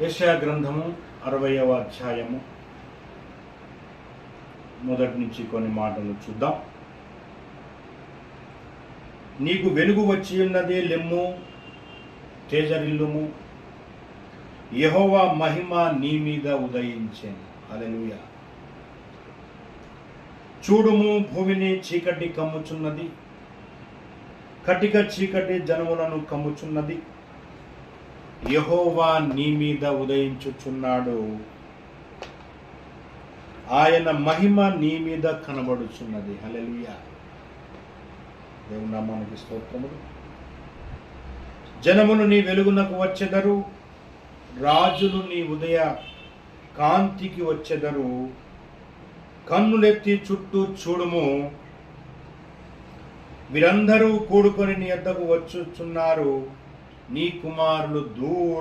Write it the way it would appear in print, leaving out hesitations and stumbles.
యెషయా గ్రంథము 60వ అధ్యాయము మొదటి నుంచి కొన్ని మాటలు చూద్దాం. నీకు వెలుగు వచ్చి ఉన్నది, లెమ్ము, తేజరిల్లుము, యెహోవా మహిమ నీ మీద ఉదయించెను. హల్లెలూయా. చూడుము, భూమిని చీకటి కమ్ముచున్నది, కటిక చీకటి జనములను కమ్ముచున్నది. యెహోవా నీ మీద ఉదయించుచున్నాడు, ఆయన మహిమ నీ మీద కనబడుచున్నది. హల్లెలూయా. దేవుని నామానికి స్తోత్రములు. జనములు నీ వెలుగునకు వచ్చెదరు, రాజులు నీ ఉదయ కాంతికి వచ్చెదరు. కన్నులెత్తి చుట్టూ చూడుము, వీరందరూ కూడుకొని నీ యొద్దకు వచ్చుచున్నారు. నీ కుమారులు